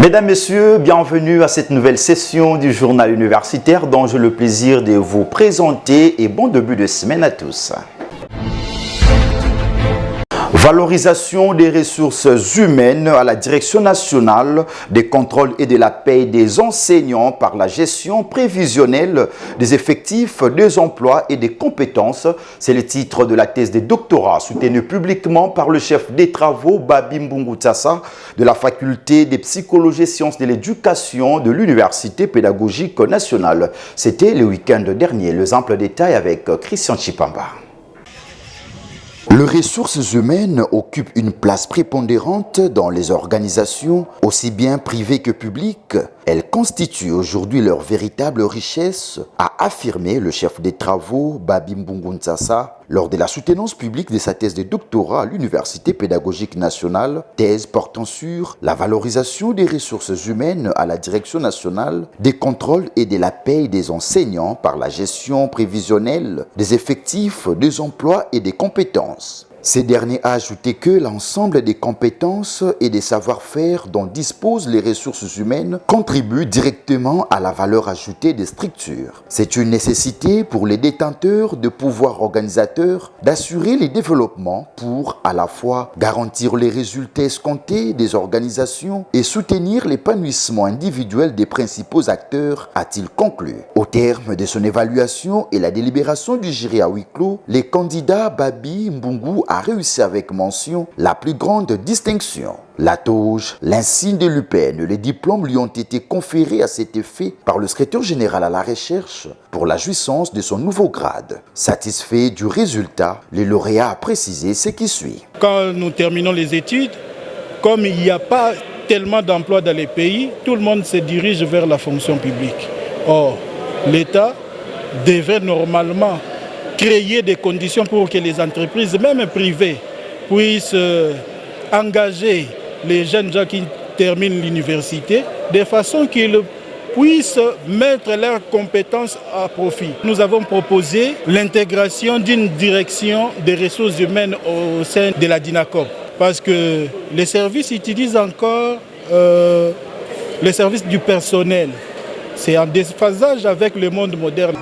Mesdames, Messieurs, bienvenue à cette nouvelle session du journal universitaire dont j'ai le plaisir de vous présenter et bon début de semaine à tous. Valorisation des ressources humaines à la Direction nationale des contrôles et de la paie des enseignants par la gestion prévisionnelle des effectifs, des emplois et des compétences. C'est le titre de la thèse de doctorat soutenue publiquement par le chef des travaux Babi Mbungu Tsassa de la faculté des psychologies et sciences de l'éducation de l'Université pédagogique nationale. C'était le week-end dernier. Les amples détails avec Christian Chipamba. Les ressources humaines occupent une place prépondérante dans les organisations, aussi bien privées que publiques. Elles constituent aujourd'hui leur véritable richesse, a affirmé le chef des travaux Babi Mbungu Tsassa lors de la soutenance publique de sa thèse de doctorat à l'Université pédagogique nationale, thèse portant sur la valorisation des ressources humaines à la Direction nationale des contrôles et de la paie des enseignants par la gestion prévisionnelle des effectifs, des emplois et des compétences. Ces derniers a ajouté que l'ensemble des compétences et des savoir-faire dont disposent les ressources humaines contribuent directement à la valeur ajoutée des structures. C'est une nécessité pour les détenteurs de pouvoirs organisateurs d'assurer les développements pour à la fois garantir les résultats escomptés des organisations et soutenir l'épanouissement individuel des principaux acteurs, a-t-il conclu. Au terme de son évaluation et la délibération du jury à huis clos, les candidats Babi Mbungu a réussi avec mention la plus grande distinction. La toge, l'insigne de l'UPN, les diplômes lui ont été conférés à cet effet par le secrétaire général à la recherche pour la jouissance de son nouveau grade. Satisfait du résultat, le lauréat a précisé ce qui suit. Quand nous terminons les études, comme il n'y a pas tellement d'emplois dans les pays, tout le monde se dirige vers la fonction publique. Or, l'État devrait normalement créer des conditions pour que les entreprises, même privées, puissent engager les jeunes gens qui terminent l'université de façon qu'ils puissent mettre leurs compétences à profit. Nous avons proposé l'intégration d'une direction des ressources humaines au sein de la DINACOP parce que les services utilisent encore les services du personnel. C'est en déphasage avec le monde moderne.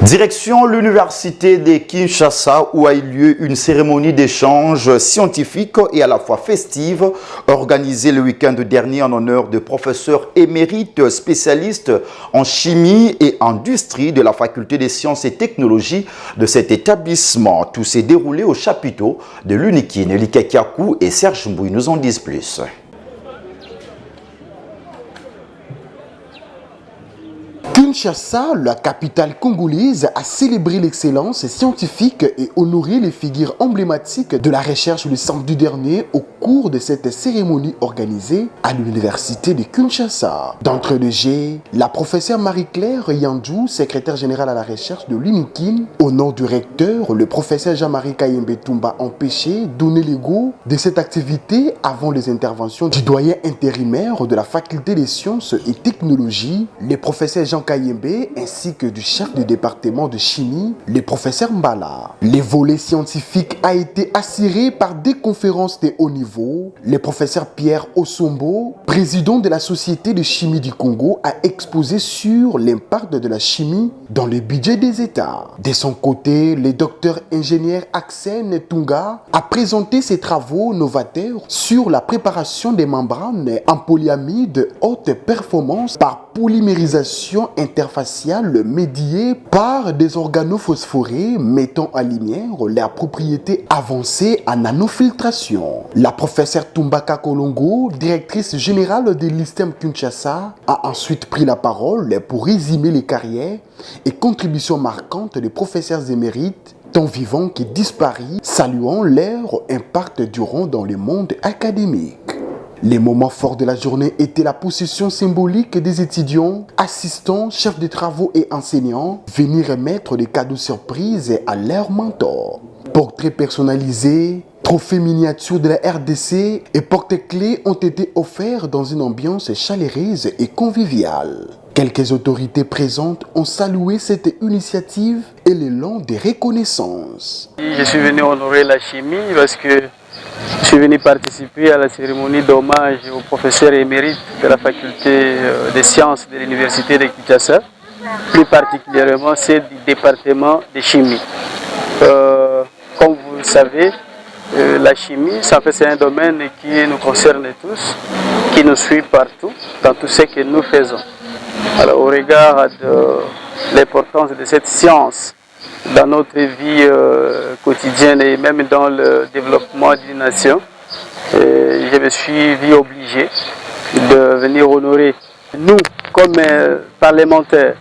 Direction l'université de Kinshasa où a eu lieu une cérémonie d'échange scientifique et à la fois festive organisée le week-end dernier en honneur de professeurs émérites spécialistes en chimie et industrie de la faculté des sciences et technologies de cet établissement. Tout s'est déroulé au chapiteau de l'UNIKIN. Eli Kakiakou et Serge Mbouy nous en disent plus. Kinshasa, la capitale congolaise, a célébré l'excellence scientifique et honoré les figures emblématiques de la recherche le samedi dernier au cours de cette cérémonie organisée à l'université de Kinshasa. D'entre les jets, la professeure Marie-Claire Yandjou, secrétaire générale à la recherche de l'UNIKIN, au nom du recteur, le professeur Jean-Marie Kayembe Toumba empêché donner les go de cette activité avant les interventions du doyen intérimaire de la faculté des sciences et technologies, le professeur Jean Kayembe ainsi que du chef du département de chimie, le professeur Mbala. Le volet scientifique a été assuré par des conférences de haut niveau. Le professeur Pierre Osombo, président de la Société de chimie du Congo, a exposé sur l'impact de la chimie dans le budget des États. De son côté, le docteur ingénieur Axen Tunga a présenté ses travaux novateurs sur la préparation des membranes en polyamide de haute performance par polymérisation interfaciale médiée par des organophosphorés mettant en lumière leurs propriétés avancées en nanofiltration. La professeure Tumbaka Kolongo, directrice générale de l'ISTEM Kinshasa, a ensuite pris la parole pour résumer les carrières et contributions marquantes des professeurs émérites tant vivants qui disparus, saluant leur impact durant dans le monde académique. Les moments forts de la journée étaient la possession symbolique des étudiants, assistants, chefs de travaux et enseignants venir remettre des cadeaux surprises à leurs mentors. Portraits personnalisés, trophées miniatures de la RDC et porte-clés ont été offerts dans une ambiance chaleureuse et conviviale. Quelques autorités présentes ont salué cette initiative et l'élan des reconnaissances. Je suis venu honorer la chimie parce que je suis venu participer à la cérémonie d'hommage au professeur émérite de la faculté des sciences de l'université de Kinshasa, plus particulièrement celle du département de chimie. Comme vous le savez, la chimie, c'est un domaine qui nous concerne tous, qui nous suit partout, dans tout ce que nous faisons. Alors, au regard de l'importance de cette science dans notre vie quotidienne et même dans le développement d'une nation, je me suis vu obligé de venir honorer. Nous, comme parlementaires,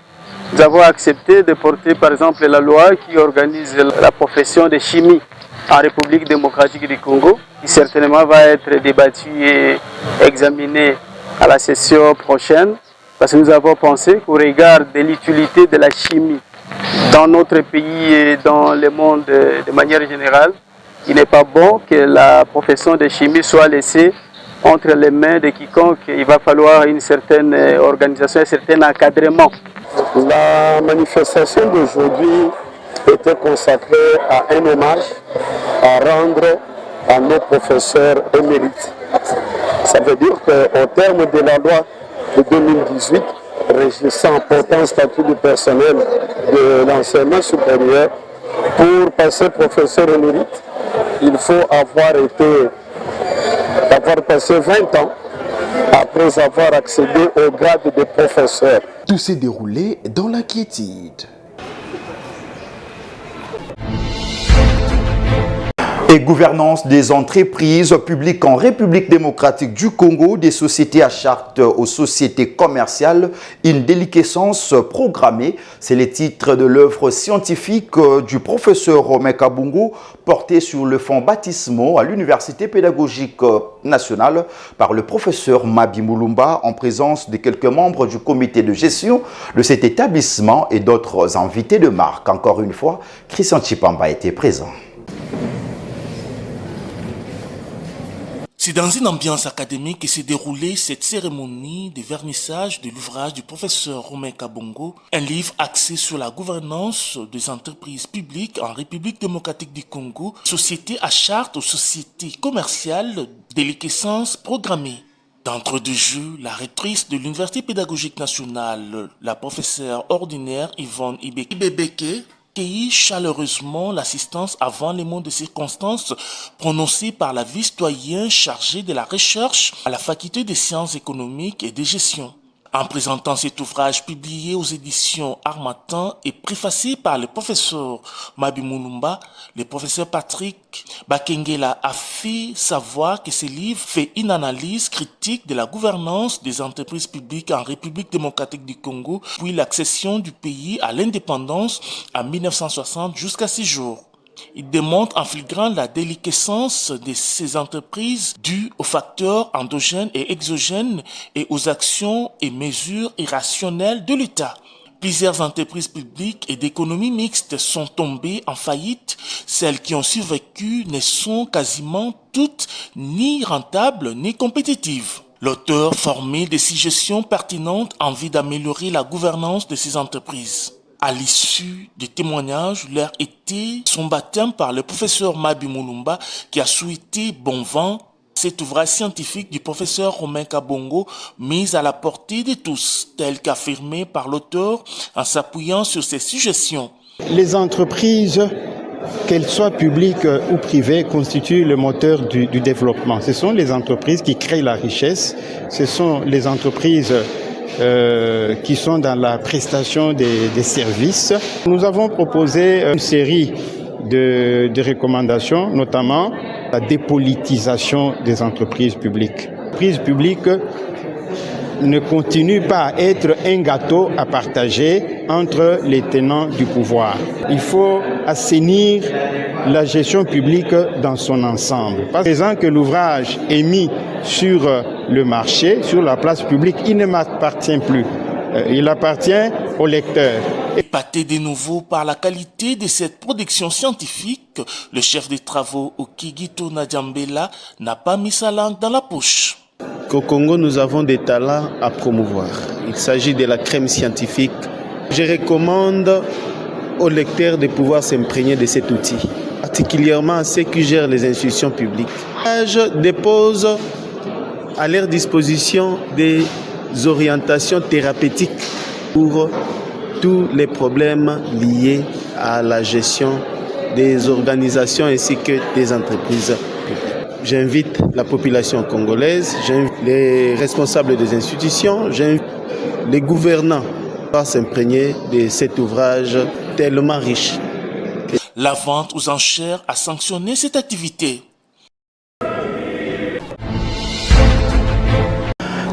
nous avons accepté de porter par exemple la loi qui organise la profession de chimie en République démocratique du Congo, qui certainement va être débattue et examinée à la session prochaine, parce que nous avons pensé qu'au regard de l'utilité de la chimie dans notre pays et dans le monde de manière générale, il n'est pas bon que la profession de chimie soit laissée entre les mains de quiconque. Il va falloir une certaine organisation, un certain encadrement. La manifestation d'aujourd'hui était consacrée à un hommage à rendre à nos professeurs émérites. Ça veut dire qu'au terme de la loi de 2018, régissant important statut du personnel de l'enseignement supérieur, pour passer professeur émérite, il faut avoir passé 20 ans après avoir accédé au grade de professeur. Tout s'est déroulé dans la quiétude. Et gouvernance des entreprises publiques en République démocratique du Congo, des sociétés à charte aux sociétés commerciales, une déliquescence programmée. C'est le titre de l'œuvre scientifique du professeur Romain Kabongo, porté sur le fonds baptismaux à l'Université pédagogique nationale par le professeur Mabi Mulumba en présence de quelques membres du comité de gestion de cet établissement et d'autres invités de marque. Encore une fois, Christian Chipamba était présent. C'est dans une ambiance académique que s'est déroulée cette cérémonie de vernissage de l'ouvrage du professeur Romain Kabongo, un livre axé sur la gouvernance des entreprises publiques en République démocratique du Congo, société à charte aux sociétés commerciales, déliquescence programmée. D'entre-deux jeux, la rectrice de l'Université pédagogique nationale, la professeure ordinaire Yvonne Ibebeke, accueillit chaleureusement l'assistance avant les mots de circonstance prononcés par la vice-doyen chargée de la recherche à la faculté des sciences économiques et de gestion. En présentant cet ouvrage publié aux éditions Harmattan et préfacé par le professeur Mabi Mulumba, le professeur Patrick Bakengela a fait savoir que ce livre fait une analyse critique de la gouvernance des entreprises publiques en République démocratique du Congo, puis l'accession du pays à l'indépendance en 1960 jusqu'à ces jours. Il démontre en flagrant la déliquescence de ces entreprises due aux facteurs endogènes et exogènes et aux actions et mesures irrationnelles de l'État. Plusieurs entreprises publiques et d'économie mixte sont tombées en faillite. Celles qui ont survécu ne sont quasiment toutes ni rentables ni compétitives. L'auteur formé des suggestions pertinentes en vue d'améliorer la gouvernance de ces entreprises. À l'issue des témoignages, leur était son baptême par le professeur Mabi Mulumba qui a souhaité bon vent cet ouvrage scientifique du professeur Romain Kabongo mis à la portée de tous, tel qu'affirmé par l'auteur en s'appuyant sur ses suggestions. Les entreprises, qu'elles soient publiques ou privées, constituent le moteur du développement. Ce sont les entreprises qui créent la richesse, ce sont les entreprises qui sont dans la prestation des services. Nous avons proposé une série de recommandations, notamment la dépolitisation des entreprises publiques. Les entreprises publiques ne continuent pas à être un gâteau à partager entre les tenants du pouvoir. Il faut assainir la gestion publique dans son ensemble. Par exemple, que l'ouvrage est mis sur le marché, sur la place publique, il ne m'appartient plus. Il appartient au lecteur. Épaté de nouveau par la qualité de cette production scientifique, le chef des travaux Okigito Nadjambela n'a pas mis sa langue dans la poche. qu'au Congo, nous avons des talents à promouvoir. Il s'agit de la crème scientifique. Je recommande aux lecteurs de pouvoir s'imprégner de cet outil, particulièrement à ceux qui gèrent les institutions publiques. Je dépose à leur disposition des orientations thérapeutiques pour tous les problèmes liés à la gestion des organisations ainsi que des entreprises publiques. J'invite la population congolaise, j'invite les responsables des institutions, j'invite les gouvernants à s'imprégner de cet ouvrage tellement riche. La vente aux enchères a sanctionné cette activité.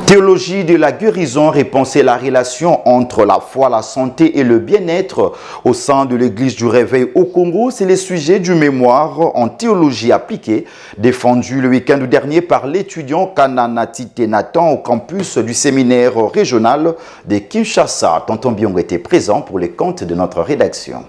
Théologie de la guérison, repenser la relation entre la foi, la santé et le bien-être au sein de l'Église du Réveil au Congo. C'est le sujet du mémoire en théologie appliquée, défendu le week-end dernier par l'étudiant Kananati Nathan au campus du séminaire régional de Kinshasa. Tonton Biong était présent pour les comptes de notre rédaction.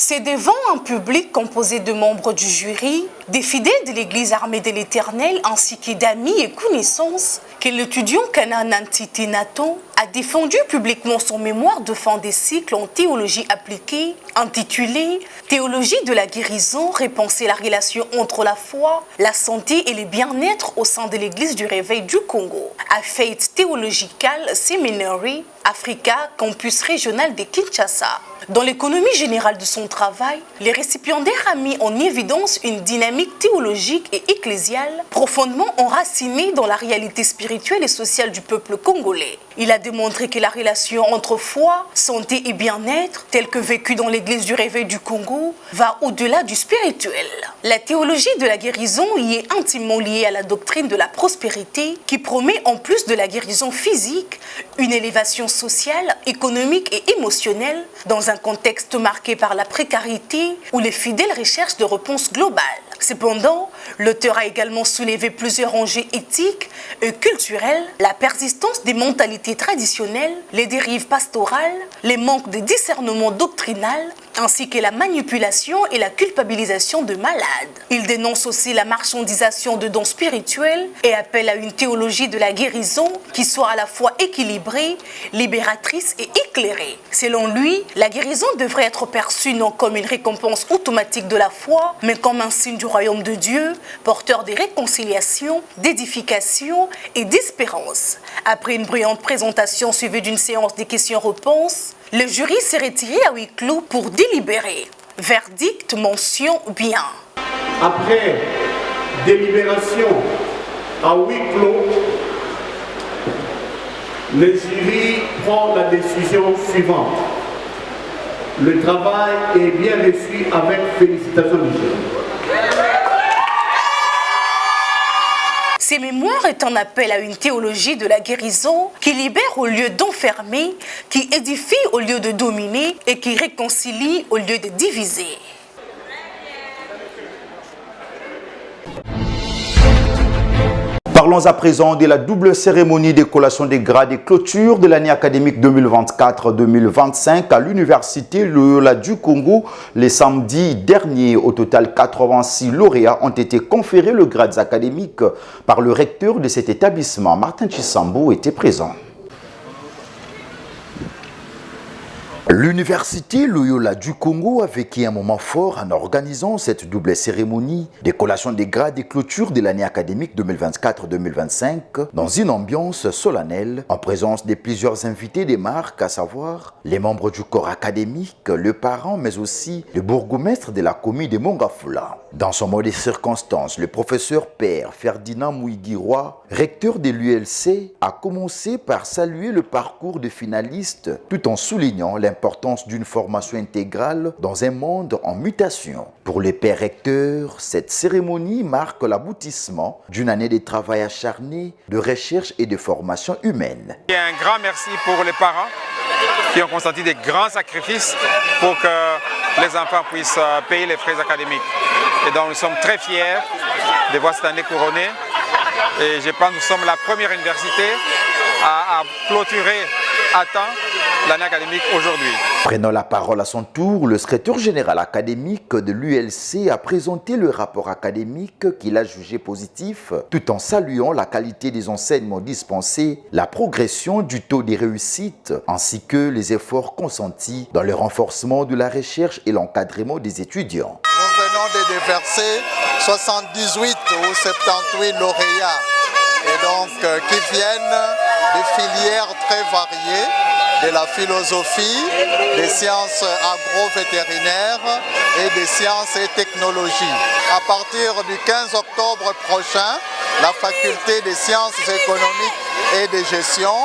C'est devant un public composé de membres du jury, des fidèles de l'Église armée de l'Éternel ainsi que d'amis et connaissances que l'étudiant Kananati Nathan a défendu publiquement son mémoire de fin des cycles en théologie appliquée intitulé « Théologie de la guérison, repenser la relation entre la foi, la santé et le bien-être au sein de l'Église du Réveil du Congo » à Faith Theological Seminary, Africa, campus régional de Kinshasa. Dans l'économie générale de son travail, les récipiendaires a mis en évidence une dynamique théologique et ecclésiale profondément enracinée dans la réalité spirituelle et sociale du peuple congolais. Il a démontré que la relation entre foi, santé et bien-être, telle que vécue dans l'Église du Réveil du Congo, va au-delà du spirituel. La théologie de la guérison y est intimement liée à la doctrine de la prospérité qui promet en plus de la guérison physique, une élévation sociale, économique et émotionnelle dans un contexte marqué par la précarité où les fidèles recherchent de réponses globales. Cependant, l'auteur a également soulevé plusieurs enjeux éthiques et culturels, la persistance des mentalités traditionnelles, les dérives pastorales, les manques de discernement doctrinal, ainsi que la manipulation et la culpabilisation de malades. Il dénonce aussi la marchandisation de dons spirituels et appelle à une théologie de la guérison qui soit à la fois équilibrée, libératrice et éclairée. Selon lui, la guérison devrait être perçue non comme une récompense automatique de la foi, mais comme un signe du royaume de Dieu, porteur de réconciliation, d'édification et d'espérance. Après une brillante présentation suivie d'une séance de questions-réponses, le jury s'est retiré à huis clos pour délibérer. Verdict, mention, bien. Après délibération à huis clos, le jury prend la décision suivante. Le travail est bien reçu avec félicitations du jury. Ces mémoires est un appel à une théologie de la guérison qui libère au lieu d'enfermer, qui édifie au lieu de dominer et qui réconcilie au lieu de diviser. Parlons à présent de la double cérémonie de collation des grades et clôture de l'année académique 2024-2025 à l'Université Loyola du Congo. Les samedis derniers, au total 86 lauréats ont été conférés le grade académique par le recteur de cet établissement. Martin Chisambo était présent. L'Université Loyola du Congo a vécu un moment fort en organisant cette double cérémonie de collation des grades et clôture de l'année académique 2024-2025 dans une ambiance solennelle en présence de plusieurs invités des marques, à savoir les membres du corps académique, le parent, mais aussi le bourgmestre de la commune de Mongafula. Dans son mot de circonstance, le professeur Père Ferdinand Mouigiroy, recteur de l'ULC, a commencé par saluer le parcours de finalistes tout en soulignant l'importance d'une formation intégrale dans un monde en mutation. Pour le père recteur, cette cérémonie marque l'aboutissement d'une année de travail acharné, de recherche et de formation humaine. Et un grand merci pour les parents qui ont consenti des grands sacrifices pour que les enfants puissent payer les frais académiques. Et donc nous sommes très fiers de voir cette année couronnée. Et je pense que nous sommes la première université à clôturer attend l'année académique aujourd'hui. Prenant la parole à son tour, le secrétaire général académique de l'ULC a présenté le rapport académique qu'il a jugé positif, tout en saluant la qualité des enseignements dispensés, la progression du taux des réussites, ainsi que les efforts consentis dans le renforcement de la recherche et l'encadrement des étudiants. Nous venons de déverser 78 ou 78 lauréats, et donc qui viennent de filières très variées, de la philosophie, des sciences agro-vétérinaires et des sciences et technologies. À partir du 15 octobre prochain, la faculté des sciences économiques et de gestion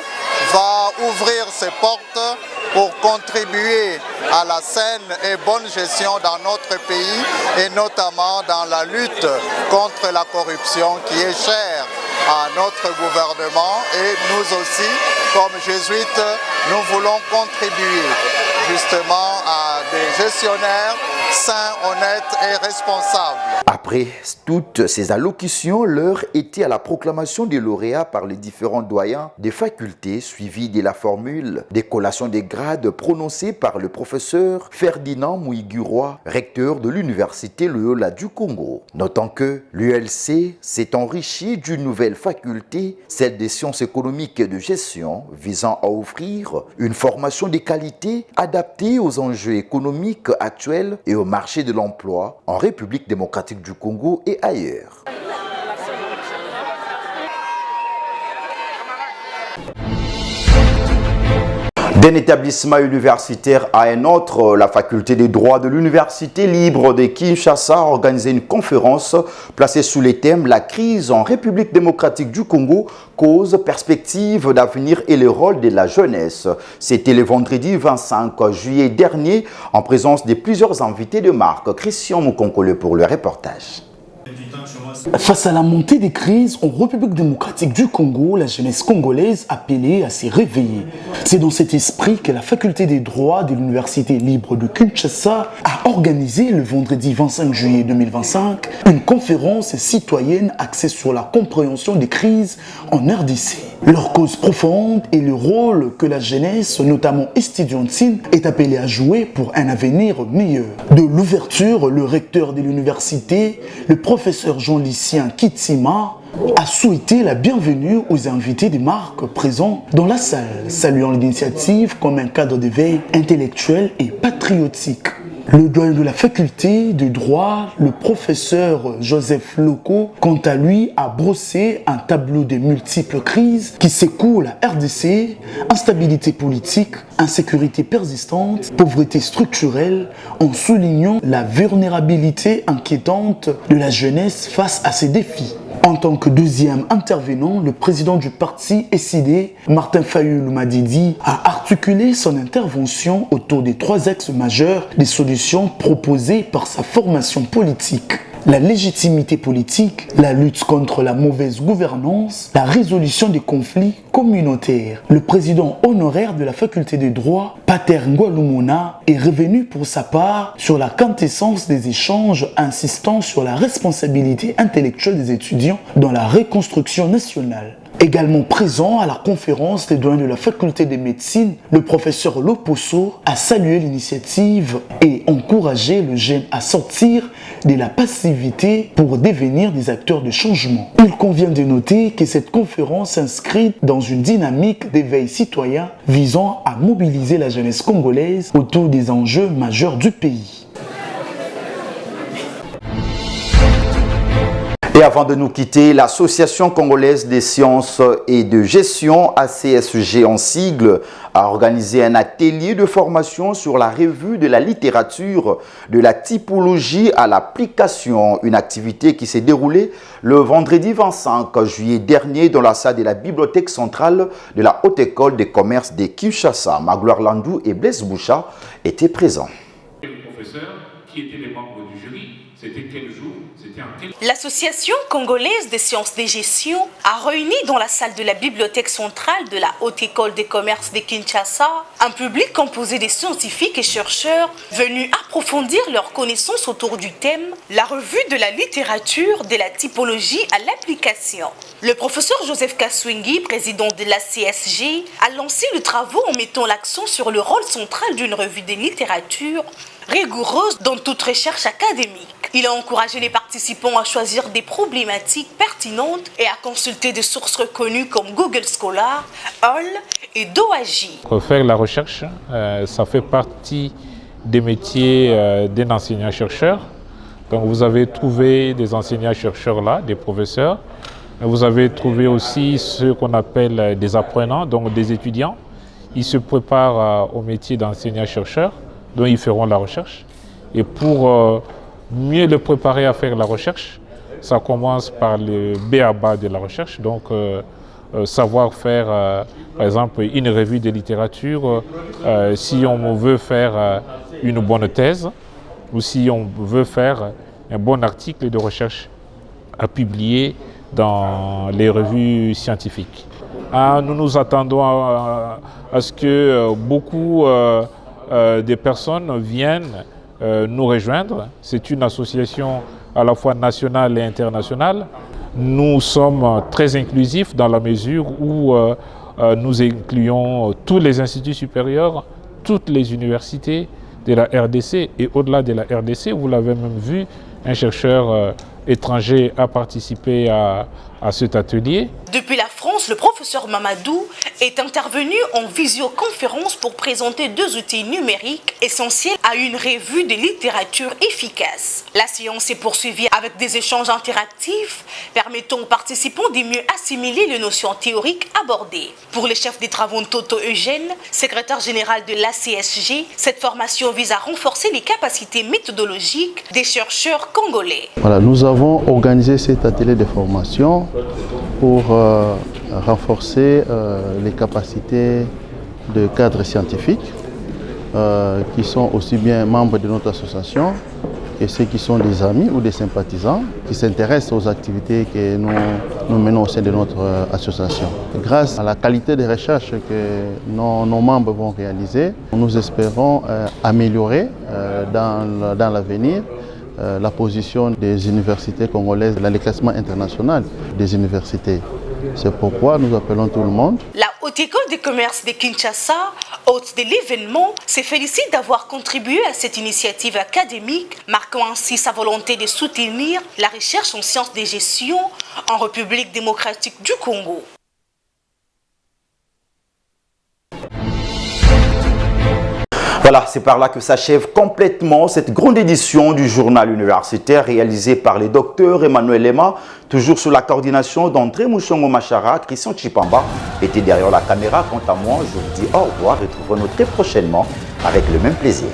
va ouvrir ses portes pour contribuer à la saine et bonne gestion dans notre pays et notamment dans la lutte contre la corruption qui est chère à notre gouvernement, et nous aussi, comme jésuites, nous voulons contribuer justement à des gestionnaires sains, honnêtes et responsables. Après toutes ces allocutions, l'heure était à la proclamation des lauréats par les différents doyens des facultés, suivis de la formule des collations des grades prononcée par le professeur Ferdinand Mouiguroy, recteur de l'université Loyola du Congo. Notant que l'ULC s'est enrichi d'une nouvelle faculté, celle des sciences économiques et de gestion, visant à offrir une formation de qualité adaptée aux enjeux économiques actuels et au marché de l'emploi en République démocratique du Congo et ailleurs. D'un établissement universitaire à un autre, la faculté des droits de l'université libre de Kinshasa a organisé une conférence placée sous le thème « La crise en République démocratique du Congo, cause, perspective d'avenir et le rôle de la jeunesse ». C'était le vendredi 25 juillet dernier en présence de plusieurs invités de marque. Christian Mukonkole pour le reportage. Face à la montée des crises en République démocratique du Congo, la jeunesse congolaise appelée à s'y réveiller. C'est dans cet esprit que la faculté des droits de l'université libre de Kinshasa a organisé le vendredi 25 juillet 2025 une conférence citoyenne axée sur la compréhension des crises en RDC. Leur cause profonde et le rôle que la jeunesse, notamment estudiantine, est appelée à jouer pour un avenir meilleur. De l'ouverture, le recteur de l'université, le professeur Jean-Lucien Kitsima, a souhaité la bienvenue aux invités des marques présents dans la salle, saluant l'initiative comme un cadre d'éveil intellectuel et patriotique. Le doyen de la faculté de droit, le professeur Joseph Loko, quant à lui, a brossé un tableau des multiples crises qui s'écoulent à RDC, instabilité politique, insécurité persistante, pauvreté structurelle, en soulignant la vulnérabilité inquiétante de la jeunesse face à ces défis. En tant que deuxième intervenant, le président du parti SID, Martin Fayulu Madidi, a articulé son intervention autour des trois axes majeurs des solutions proposées par sa formation politique. La légitimité politique, la lutte contre la mauvaise gouvernance, la résolution des conflits communautaires. Le président honoraire de la faculté de droit, Pater Ngwalumona, est revenu pour sa part sur la quintessence des échanges, insistant sur la responsabilité intellectuelle des étudiants dans la reconstruction nationale. Également présent à la conférence des doyens de la faculté de médecine, le professeur Loposo a salué l'initiative et encouragé le jeune à sortir de la passivité pour devenir des acteurs de changement. Il convient de noter que cette conférence s'inscrit dans une dynamique d'éveil citoyen visant à mobiliser la jeunesse congolaise autour des enjeux majeurs du pays. Et avant de nous quitter, l'Association congolaise des sciences et de gestion, ACSG en sigle, a organisé un atelier de formation sur la revue de la littérature, de la typologie à l'application, une activité qui s'est déroulée le vendredi 25 juillet dernier dans la salle de la bibliothèque centrale de la Haute École des commerces de Kinshasa. Magloire Landou et Blaise Boucha étaient présents. Les professeurs qui étaient les membres du jury, c'était quel jour? L'association congolaise des sciences de gestion a réuni dans la salle de la bibliothèque centrale de la Haute École des commerces de Kinshasa un public composé de scientifiques et chercheurs venus approfondir leurs connaissances autour du thème « La revue de la littérature de la typologie à l'application ». Le professeur Joseph Kaswingi, président de la CSG, a lancé le travaux en mettant l'accent sur le rôle central d'une revue de littérature rigoureuse dans toute recherche académique. Il a encouragé les participants à choisir des problématiques pertinentes et à consulter des sources reconnues comme Google Scholar, Hull et Doagi. Faire la recherche, ça fait partie des métiers d'un enseignant-chercheur. Donc vous avez trouvé des enseignants-chercheurs là, des professeurs. Vous avez trouvé aussi ce qu'on appelle des apprenants, donc des étudiants. Ils se préparent au métier d'enseignant-chercheur, dont ils feront la recherche. Et pour mieux le préparer à faire la recherche, ça commence par le B.A.-ba de la recherche, donc savoir faire, par exemple, une revue de littérature, si on veut faire une bonne thèse, ou si on veut faire un bon article de recherche à publier dans les revues scientifiques. Nous nous attendons à ce que beaucoup de personnes viennent nous rejoindre. C'est une association à la fois nationale et internationale. Nous sommes très inclusifs dans la mesure où nous incluons tous les instituts supérieurs, toutes les universités de la RDC et au-delà de la RDC, vous l'avez même vu, un chercheur étranger a participé à cet atelier. Depuis la France, le professeur Mamadou est intervenu en visioconférence pour présenter 2 outils numériques essentiels à une revue de littérature efficace. La séance est poursuivie avec des échanges interactifs permettant aux participants de mieux assimiler les notions théoriques abordées. Pour le chef des travaux Toto Eugène, secrétaire général de l'ACSG, cette formation vise à renforcer les capacités méthodologiques des chercheurs congolais. Voilà, nous avons organisé cet atelier de formation pour renforcer les capacités de cadres scientifiques qui sont aussi bien membres de notre association que ceux qui sont des amis ou des sympathisants qui s'intéressent aux activités que nous menons au sein de notre association. Grâce à la qualité des recherches que nos membres vont réaliser, nous espérons améliorer dans l'avenir la position des universités congolaises dans le classement international des universités. C'est pourquoi nous appelons tout le monde. La Haute École des commerces de Kinshasa, hôte de l'événement, se félicite d'avoir contribué à cette initiative académique, marquant ainsi sa volonté de soutenir la recherche en sciences de gestion en République démocratique du Congo. Voilà, c'est par là que s'achève complètement cette grande édition du journal universitaire réalisé par les docteurs Emmanuel Lema, toujours sous la coordination d'André Mouchongo Machara. Christian Chipamba était derrière la caméra. Quant à moi, je vous dis au revoir et retrouvons-nous très prochainement avec le même plaisir.